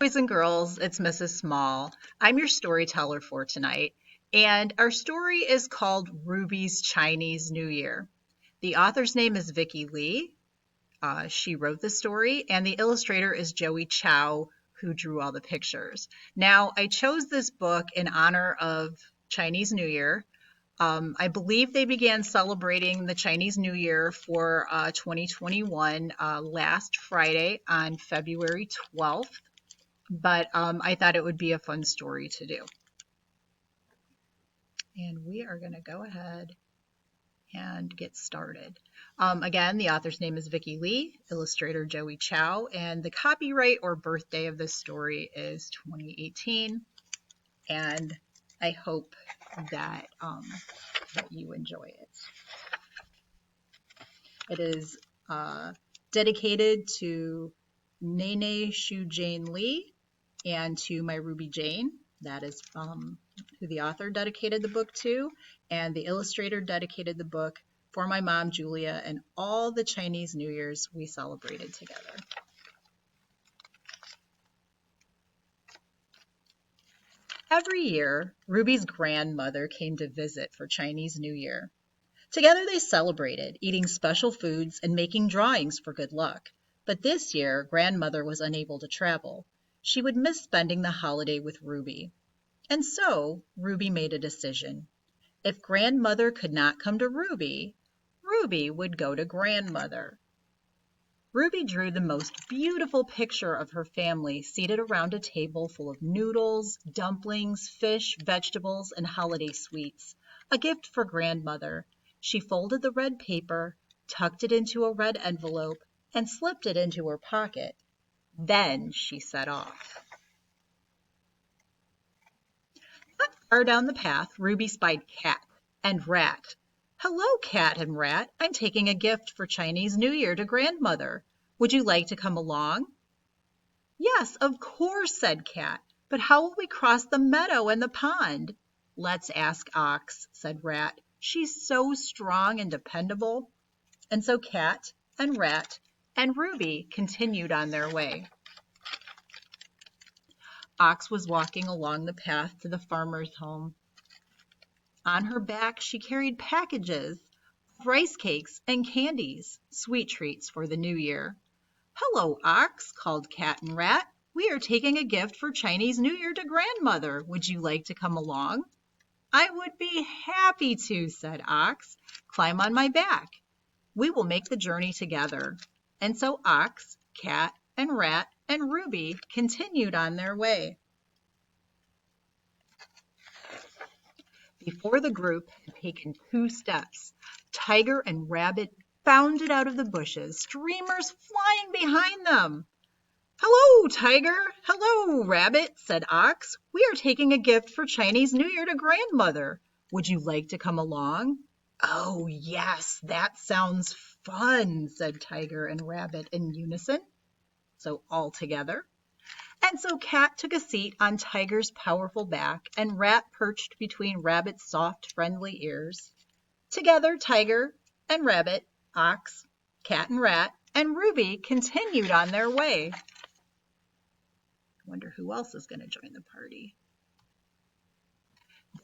Boys and girls, it's Mrs. Small. I'm your storyteller for tonight, and our story is called Ruby's Chinese New Year. The author's name is Vickie Lee. She wrote the story, and the illustrator is Chou, who drew all the pictures. Now, I chose this book in honor of Chinese New Year. I believe they began celebrating the Chinese New Year for 2021 last Friday on February 12th. But I thought it would be a fun story to do. And we are going to go ahead and get started. Again, the author's name is Vickie Lee, illustrator Joey Chou, and the copyright or birthday of this story is 2018. And I hope that, that you enjoy it. It is dedicated to Nene Shu Jane Lee and to my Ruby Jane. That is who the author dedicated the book to, and the illustrator dedicated the book for my mom, Julia, and all the Chinese New Years we celebrated together. Every year, Ruby's grandmother came to visit for Chinese New Year. Together they celebrated, eating special foods and making drawings for good luck. But this year, grandmother was unable to travel. She would miss spending the holiday with Ruby. And so, Ruby made a decision. If grandmother could not come to Ruby, Ruby would go to grandmother. Ruby drew the most beautiful picture of her family seated around a table full of noodles, dumplings, fish, vegetables, and holiday sweets, a gift for grandmother. She folded the red paper, tucked it into a red envelope, and slipped it into her pocket. Then she set off. Not far down the path, Ruby spied Cat and Rat. "Hello, Cat and Rat. I'm taking a gift for Chinese New Year to grandmother. Would you like to come along?" "Yes, of course," said Cat. "But how will we cross the meadow and the pond?" "Let's ask Ox," said Rat. "She's so strong and dependable." And so Cat and Rat and Ruby continued on their way. Ox was walking along the path to the farmer's home. On her back, she carried packages of rice cakes and candies, sweet treats for the new year. "Hello, Ox," called Cat and Rat. "We are taking a gift for Chinese New Year to grandmother. Would you like to come along?" "I would be happy to," said Ox. "Climb on my back. We will make the journey together." And so Ox, Cat, and Rat, and Ruby continued on their way. Before the group had taken 2 steps, Tiger and Rabbit bounded out of the bushes, streamers flying behind them. "Hello, Tiger! Hello, Rabbit!" said Ox. "We are taking a gift for Chinese New Year to grandmother. Would you like to come along?" "Oh, yes, that sounds fun," said Tiger and Rabbit in unison. So all together. And so Cat took a seat on Tiger's powerful back, and Rat perched between Rabbit's soft, friendly ears. Together, Tiger and Rabbit, Ox, Cat and Rat, and Ruby continued on their way. I wonder who else is going to join the party.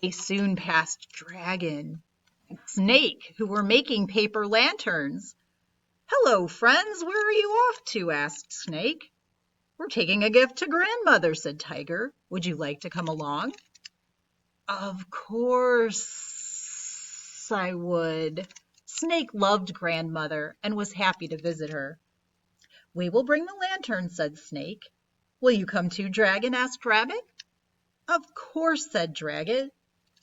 They soon passed Dragon and Snake, who were making paper lanterns. "Hello, friends, where are you off to?" asked Snake. "We're taking a gift to grandmother," said Tiger. "Would you like to come along?" "Of course I would." Snake loved grandmother and was happy to visit her. "We will bring the lantern," said Snake. "Will you come too, Dragon?" asked Rabbit. "Of course," said Dragon,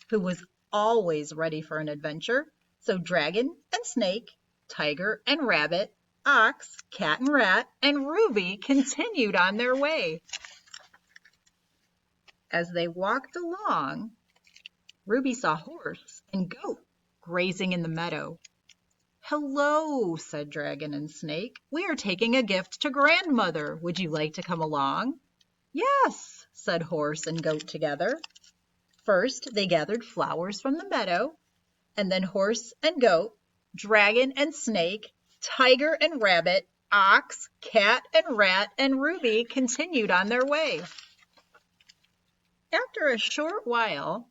who was always ready for an adventure. So Dragon and Snake, Tiger and Rabbit, Ox, Cat and Rat, and Ruby continued on their way. As they walked along, Ruby saw Horse and Goat grazing in the meadow. "Hello," said Dragon and Snake. "We are taking a gift to grandmother. Would you like to come along?" "Yes," said Horse and Goat together. First, they gathered flowers from the meadow, and then Horse and Goat, Dragon and Snake, Tiger and Rabbit, ox, cat, and rat, and Ruby continued on their way. After a short while,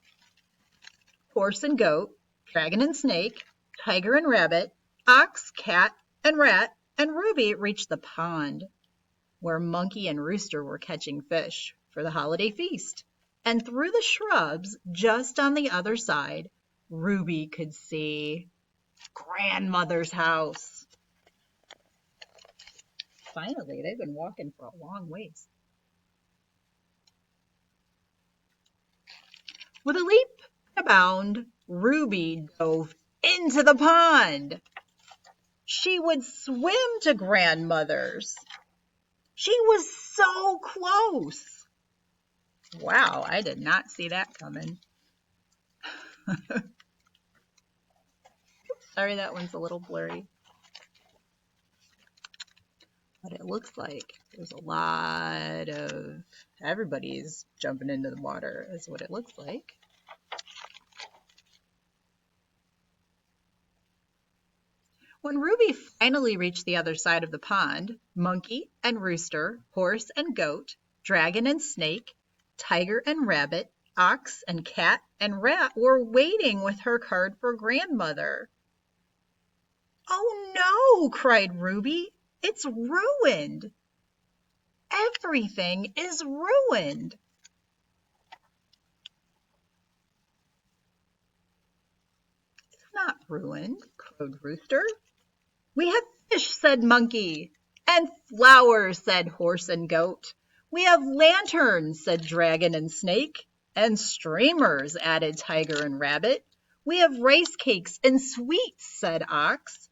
horse and goat, dragon and snake, tiger and rabbit, ox, cat, and rat, and Ruby reached the pond where Monkey and Rooster were catching fish for the holiday feast. And through the shrubs, just on the other side, Ruby could see grandmother's house. Finally, they've been walking for a long ways. With a leap and a bound, Ruby dove into the pond. She would swim to grandmother's. She was so close. Wow, I did not see that coming. Sorry, that one's a little blurry. But it looks like there's a lot of, everybody's jumping into the water is what it looks like. When Ruby finally reached the other side of the pond, Monkey and Rooster, horse and goat, dragon and snake, tiger and rabbit, ox and cat and rat were waiting with her card for grandmother. "Oh no!" cried Ruby. "It's ruined! Everything is ruined!" "It's not ruined," crowed Rooster. "We have fish," said Monkey. "And flowers," said horse and goat. "We have lanterns," said dragon and snake. "And streamers," added tiger and rabbit. "We have rice cakes and sweets," said ox.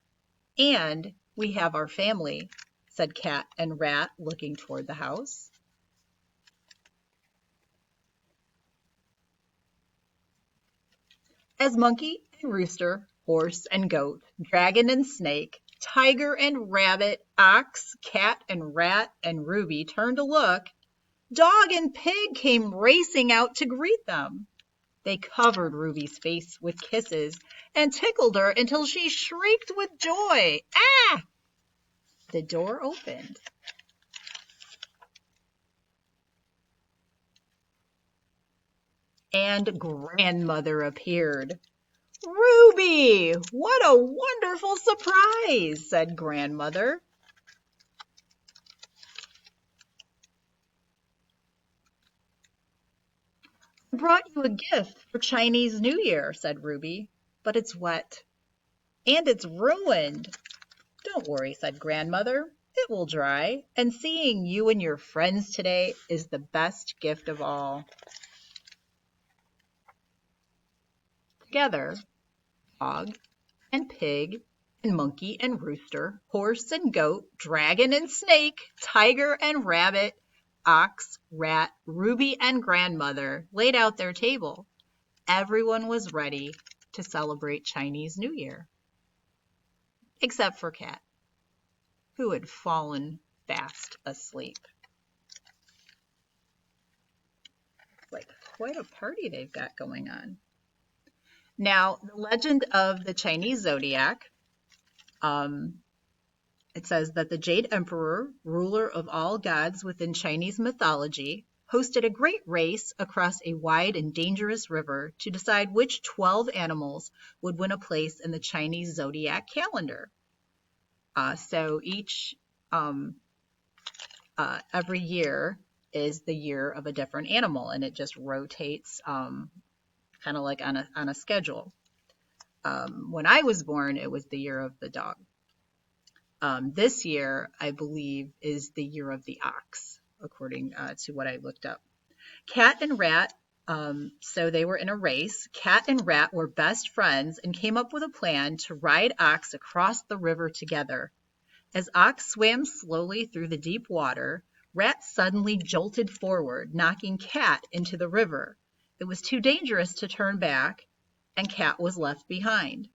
"And we have our family," said cat and rat, looking toward the house. As Monkey and Rooster, horse and goat, dragon and snake, tiger and rabbit, ox, cat and rat, and Ruby turned to look, Dog and Pig came racing out to greet them. They covered Ruby's face with kisses and tickled her until she shrieked with joy. "Ah!" The door opened. And grandmother appeared. "Ruby, what a wonderful surprise," said grandmother. "I brought you a gift for Chinese New Year," said Ruby, "but it's wet and it's ruined." "Don't worry," said grandmother. "It will dry, and seeing you and your friends today is the best gift of all." Together, dog and pig and monkey and rooster, horse and goat, dragon and snake, tiger and rabbit, ox, rat, Ruby and grandmother laid out their table. Everyone was ready to celebrate Chinese New Year, except for Cat, who had fallen fast asleep. It's like quite a party they've got going on. Now, the legend of the Chinese zodiac, it says that the Jade Emperor, ruler of all gods within Chinese mythology, hosted a great race across a wide and dangerous river to decide which 12 animals would win a place in the Chinese zodiac calendar. So each, every year is the year of a different animal, and it just rotates kind of like on a schedule. When I was born, it was the year of the dog. This year, I believe, is the year of the ox, according to what I looked up. Cat and Rat, so they were in a race. Cat and Rat were best friends and came up with a plan to ride Ox across the river together. As Ox swam slowly through the deep water, Rat suddenly jolted forward, knocking Cat into the river. It was too dangerous to turn back, and Cat was left behind.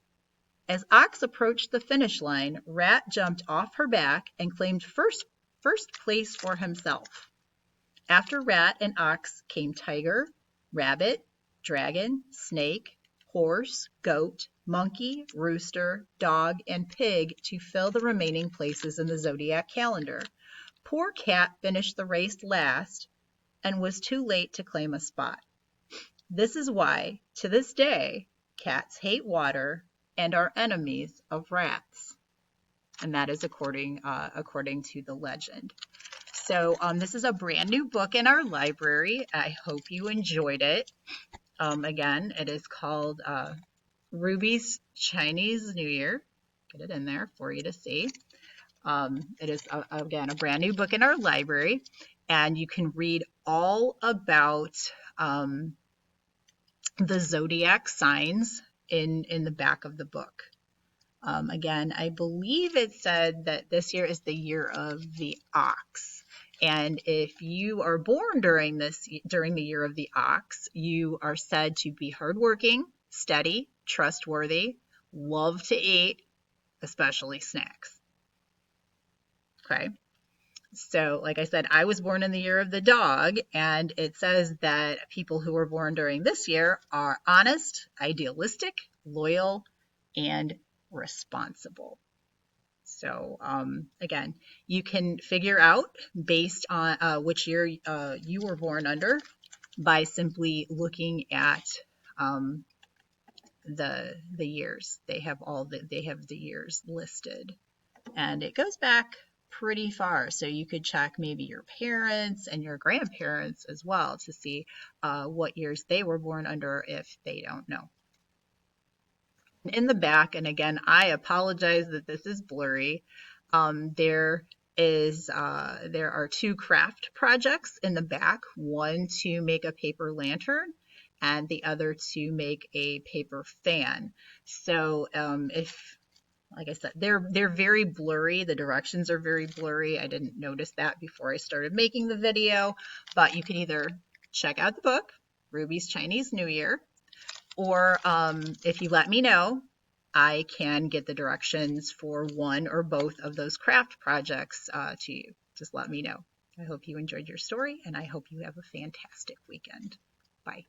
As Ox approached the finish line, Rat jumped off her back and claimed first place for himself. After Rat and Ox came Tiger, Rabbit, Dragon, Snake, Horse, Goat, monkey, rooster, dog, and pig to fill the remaining places in the zodiac calendar. Poor Cat finished the race last and was too late to claim a spot. This is why, to this day, cats hate water and are enemies of rats. And that is according to the legend. So this is a brand new book in our library. I hope you enjoyed it. Again, it is called Ruby's Chinese New Year. Get it in there for you to see. It is, again, a brand new book in our library, and you can read all about the zodiac signs in the back of the book. Again, I believe it said that this year is the year of the ox. And if you are born during the year of the ox, you are said to be hardworking, steady, trustworthy, love to eat, especially snacks. Okay. So, like I said, I was born in the year of the dog, and it says that people who were born during this year are honest, idealistic, loyal, and responsible. So, again, you can figure out based on which year you were born under by simply looking at the years. They have the years listed, and it goes back pretty far. So you could check maybe your parents and your grandparents as well to see what years they were born under if they don't know. In the back, and again, I apologize that this is blurry, there are 2 craft projects in the back, one to make a paper lantern and the other to make a paper fan. So like I said, they're very blurry. The directions are very blurry. I didn't notice that before I started making the video, but you can either check out the book, Ruby's Chinese New Year, or if you let me know, I can get the directions for one or both of those craft projects to you. Just let me know. I hope you enjoyed your story, and I hope you have a fantastic weekend. Bye.